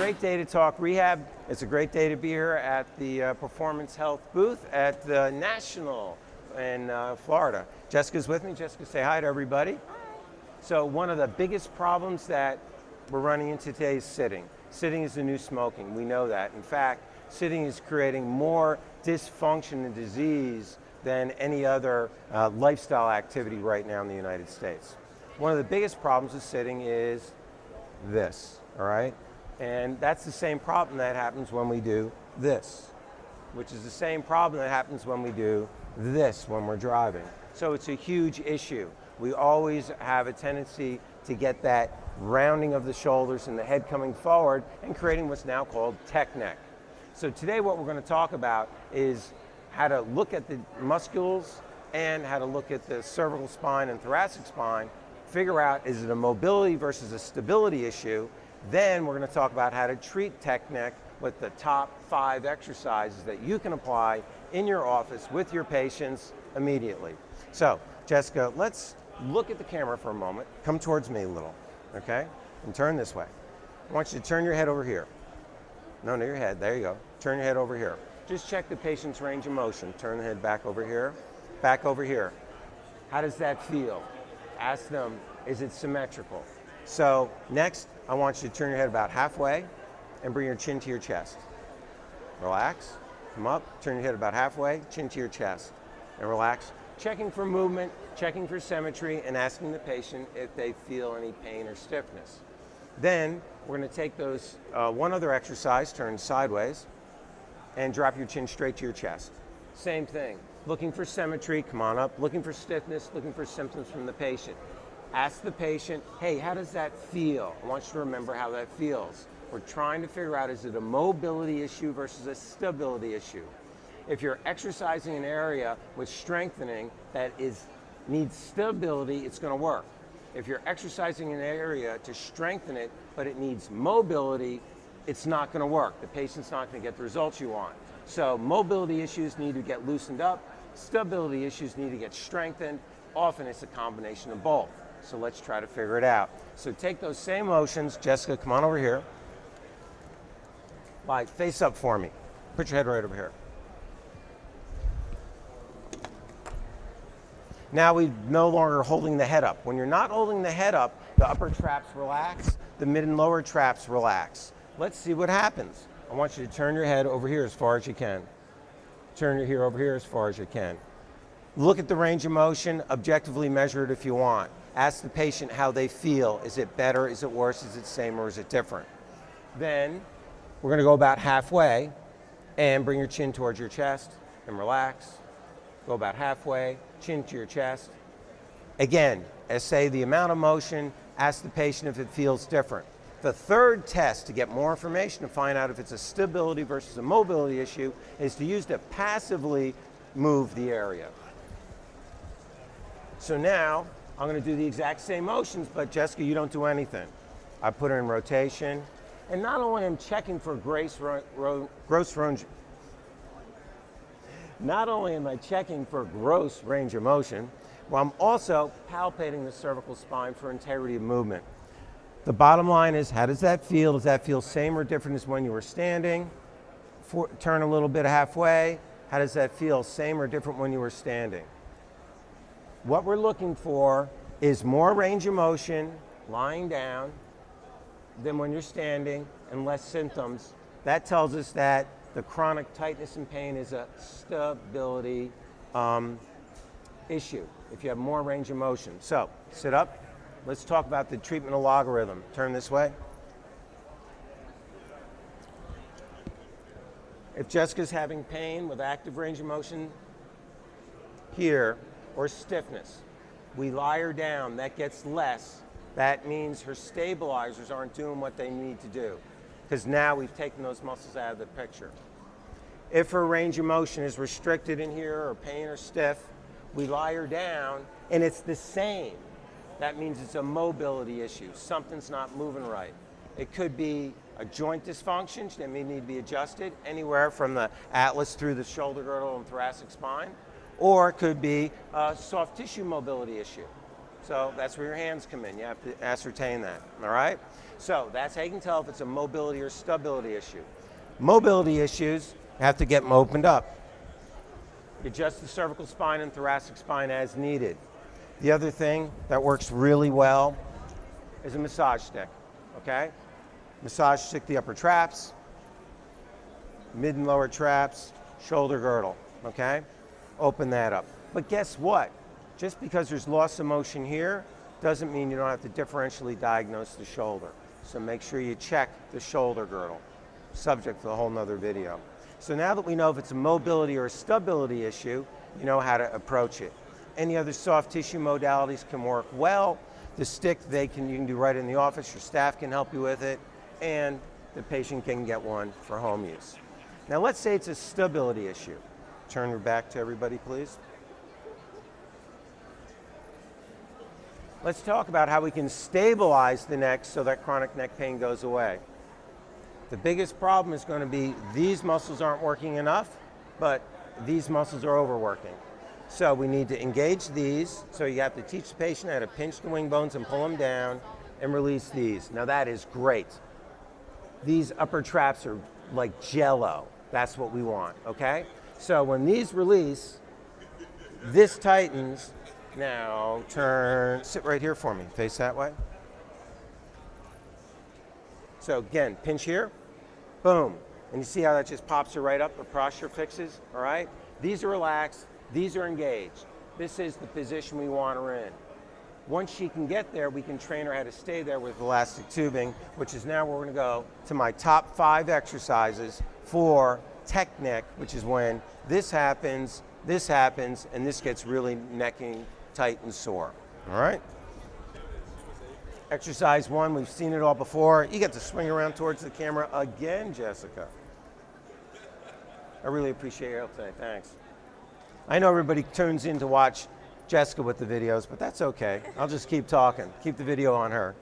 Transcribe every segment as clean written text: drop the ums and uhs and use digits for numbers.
great day to talk rehab. It's a great day to be here at the Performance Health booth at the National in Florida. Jessica's with me. Jessica, say hi to everybody. Hi. So one of the biggest problems that we're running into today is sitting. Sitting is the new smoking. We know that. In fact, sitting is creating more dysfunction and disease than any other lifestyle activity right now in the United States. One of the biggest problems with sitting is this, all right? And that's the same problem that happens when we do this, which is the same problem that happens when we do this when we're driving. So it's a huge issue. We always have a tendency to get that rounding of the shoulders and the head coming forward and creating what's now called tech neck. So today what we're going to talk about is how to look at the muscles and how to look at the cervical spine and thoracic spine, figure out is it a mobility versus a stability issue. Then we're going to talk about how to treat tech neck with the top 5 exercises that you can apply in your office with your patients immediately. So Jessica, let's look at the camera for a moment. Come towards me a little, okay? And turn this way. I want you to turn your head over here. No, your head, there you go. Turn your head over here. Just check the patient's range of motion. Turn the head back over here, back over here. How does that feel? Ask them, is it symmetrical? So next, I want you to turn your head about halfway and bring your chin to your chest. Relax, come up, turn your head about halfway, chin to your chest, and relax. Checking for movement, checking for symmetry, and asking the patient if they feel any pain or stiffness. Then we're going to take those one other exercise, turn sideways, and drop your chin straight to your chest. Same thing, looking for symmetry, come on up, looking for stiffness, looking for symptoms from the patient. Ask the patient, hey, how does that feel? I want you to remember how that feels. We're trying to figure out, is it a mobility issue versus a stability issue? If you're exercising an area with strengthening that needs stability, it's going to work. If you're exercising an area to strengthen it, but it needs mobility, it's not going to work. The patient's not going to get the results you want. So mobility issues need to get loosened up. Stability issues need to get strengthened. Often it's a combination of both. So let's try to figure it out. So take those same motions. Jessica, come on over here. Face up for me. Put your head right over here. Now we're no longer holding the head up. When you're not holding the head up, the upper traps relax, the mid and lower traps relax. Let's see what happens. I want you to turn your head over here as far as you can. Turn your head over here as far as you can. Look at the range of motion, objectively measure it if you want. Ask the patient how they feel. Is it better, is it worse, is it the same, or is it different? Then we're going to go about halfway and bring your chin towards your chest and relax. Go about halfway, chin to your chest. Again, assay the amount of motion, ask the patient if it feels different. The third test to get more information to find out if it's a stability versus a mobility issue is to use to passively move the area. So now I'm going to do the exact same motions, but Jessica, you don't do anything. I put her in rotation, and not only am I checking for gross range of motion, but I'm also palpating the cervical spine for integrity of movement. The bottom line is, how does that feel? Does that feel same or different as when you were standing? Turn a little bit halfway. How does that feel? Same or different when you were standing? What we're looking for is more range of motion lying down than when you're standing and less symptoms. That tells us that the chronic tightness and pain is a stability issue if you have more range of motion. So sit up. Let's talk about the treatment of logarithm. Turn this way. If Jessica's having pain with active range of motion here or stiffness, we lie her down, that gets less. That means her stabilizers aren't doing what they need to do because now we've taken those muscles out of the picture. If her range of motion is restricted in here or pain or stiff, we lie her down and it's the same. That means it's a mobility issue. Something's not moving right. It could be a joint dysfunction that may need to be adjusted anywhere from the atlas through the shoulder girdle and thoracic spine, or it could be a soft tissue mobility issue. So that's where your hands come in. You have to ascertain that, all right? So that's how you can tell if it's a mobility or stability issue. Mobility issues have to get them opened up. Adjust the cervical spine and thoracic spine as needed. The other thing that works really well is a massage stick, okay? Massage stick the upper traps, mid and lower traps, shoulder girdle, okay? Open that up. But guess what? Just because there's loss of motion here doesn't mean you don't have to differentially diagnose the shoulder. So make sure you check the shoulder girdle. Subject for a whole nother video. So now that we know if it's a mobility or a stability issue, you know how to approach it. Any other soft tissue modalities can work well. The stick you can do right in the office, your staff can help you with it, and the patient can get one for home use. Now let's say it's a stability issue. Turn your back to everybody, please. Let's talk about how we can stabilize the neck so that chronic neck pain goes away. The biggest problem is going to be these muscles aren't working enough, but these muscles are overworking. So we need to engage these. So you have to teach the patient how to pinch the wing bones and pull them down and release these. Now that is great. These upper traps are like jello. That's what we want, okay? So when these release, this tightens. Now sit right here for me. Face that way. So again, pinch here, boom. And you see how that just pops her right up, the posture fixes, all right? These are relaxed, these are engaged. This is the position we want her in. Once she can get there, we can train her how to stay there with elastic tubing, which is now where we're gonna go to my top 5 exercises for tech neck, which is when this happens, and this gets really necking tight and sore, all right? Exercise 1, we've seen it all before. You get to swing around towards the camera again, Jessica. I really appreciate your help today, thanks. I know everybody tunes in to watch Jessica with the videos, but that's okay. I'll just keep talking, keep the video on her.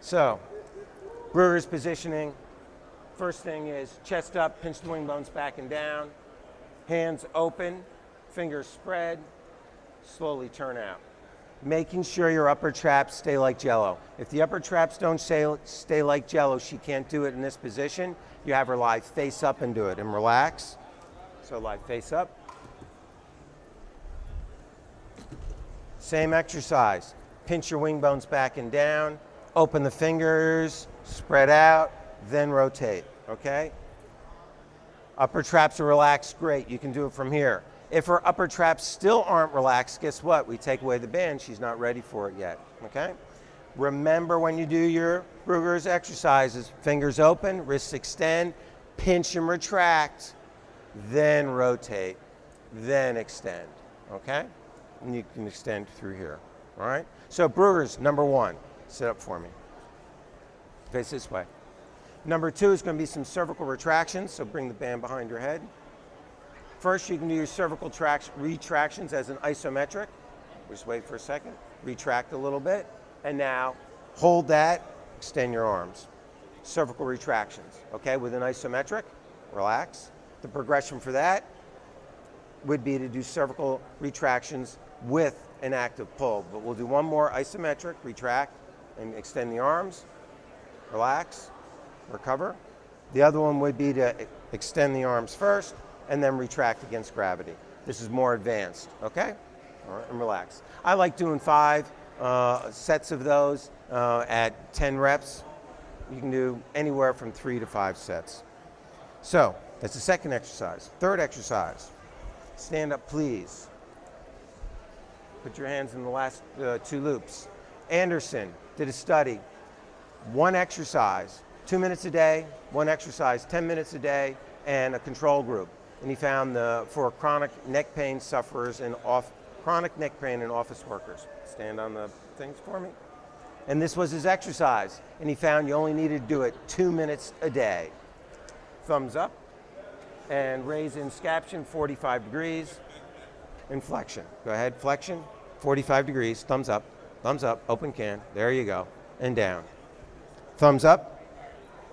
So, Brugger's positioning. First thing is chest up, pinch the wing bones back and down. Hands open, fingers spread, slowly turn out. Making sure your upper traps stay like jello. If the upper traps don't stay like jello, she can't do it in this position. You have her lie face up and do it, and relax. So lie face up. Same exercise. Pinch your wing bones back and down. Open the fingers, spread out, then rotate, okay? Upper traps are relaxed, great. You can do it from here. If her upper traps still aren't relaxed, guess what? We take away the band. She's not ready for it yet, okay? Remember when you do your Brugger's exercises, fingers open, wrists extend, pinch and retract, then rotate, then extend, okay? And you can extend through here, all right? So Brugger's, number 1, sit up for me. Face this way. Number 2 is going to be some cervical retractions, so bring the band behind your head. First, you can do your cervical retractions as an isometric. Just wait for a second. Retract a little bit. And now, hold that, extend your arms. Cervical retractions, okay, with an isometric. Relax. The progression for that would be to do cervical retractions with an active pull. But we'll do one more isometric, retract, and extend the arms. Relax, recover. The other one would be to extend the arms first, and then retract against gravity. This is more advanced, okay? All right, and relax. I like doing 5 sets of those at 10 reps. You can do anywhere from 3 to 5 sets. So, that's the second exercise. Third exercise, stand up please. Put your hands in the last 2 loops. Anderson did a study, 1 exercise, 2 minutes a day, 1 exercise, 10 minutes a day, and a control group. And he found for chronic neck pain sufferers and chronic neck pain in office workers. Stand on the things for me. And this was his exercise. And he found you only needed to do it 2 minutes a day. Thumbs up. And raise in scaption, 45 degrees. And flexion. Go ahead, flexion, 45 degrees. Thumbs up, open can. There you go. And down. Thumbs up.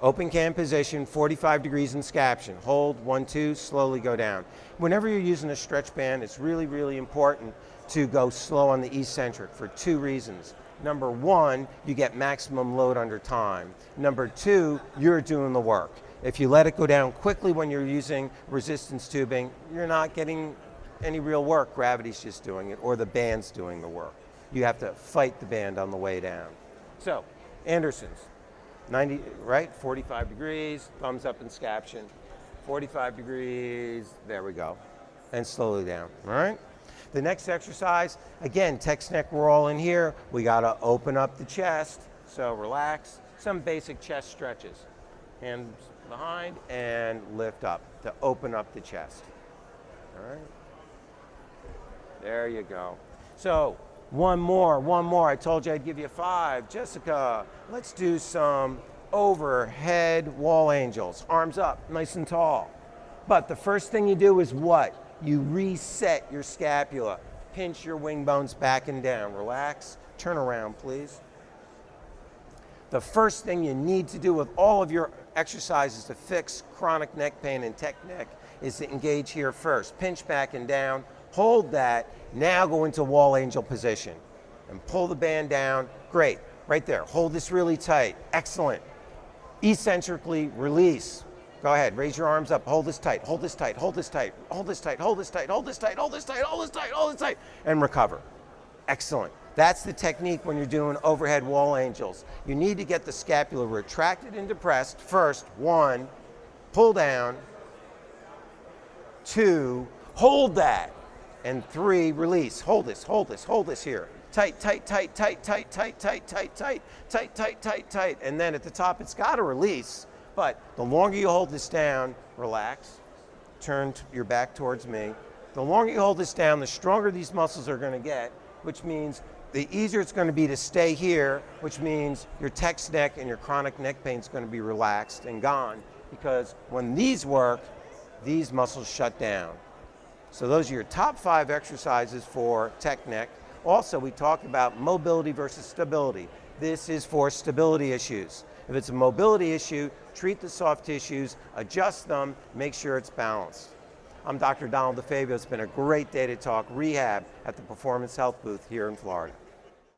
Open can position, 45 degrees in scaption. Hold, 1, 2, slowly go down. Whenever you're using a stretch band, it's really, really important to go slow on the eccentric for 2 reasons. Number 1, you get maximum load under time. Number 2, you're doing the work. If you let it go down quickly when you're using resistance tubing, you're not getting any real work. Gravity's just doing it, or the band's doing the work. You have to fight the band on the way down. So, Anderson's, 90, right? 45 degrees, thumbs up in scaption. 45 degrees, there we go. And slowly down, all right? The next exercise, again, text neck, we're all in here. We gotta open up the chest, so relax. Some basic chest stretches. Hands behind and lift up to open up the chest. All right? There you go. So, one more. I told you I'd give you 5. Jessica, let's do some overhead wall angels. Arms up, nice and tall. But the first thing you do is what? You reset your scapula. Pinch your wing bones back and down. Relax. Turn around, please. The first thing you need to do with all of your exercises to fix chronic neck pain and tech neck is to engage here first. Pinch back and down. Hold that. Now go into wall angel position and pull the band down. Great. Right there. Hold this really tight. Excellent. Eccentrically release. Go ahead. Raise your arms up. Hold this tight. Hold this tight. Hold this tight. Hold this tight. Hold this tight. Hold this tight. Hold this tight. Hold this tight. Hold this tight. And recover. Excellent. That's the technique when you're doing overhead wall angels. You need to get the scapula retracted and depressed. First, 1, pull down. 2, hold that. And 3, release. Hold this, hold this, hold this here. Tight, tight, tight, tight, tight, tight, tight, tight, tight, tight, tight, tight, tight. And then at the top, it's got to release. But the longer you hold this down, relax. Turn your back towards me. The longer you hold this down, the stronger these muscles are going to get, which means the easier it's going to be to stay here, which means your text neck and your chronic neck pain is going to be relaxed and gone, because when these work, these muscles shut down. So those are your top 5 exercises for tech neck. Also, we talk about mobility versus stability. This is for stability issues. If it's a mobility issue, treat the soft tissues, adjust them, make sure it's balanced. I'm Dr. Donald DeFabio. It's been a great day to talk rehab at the Performance Health booth here in Florida.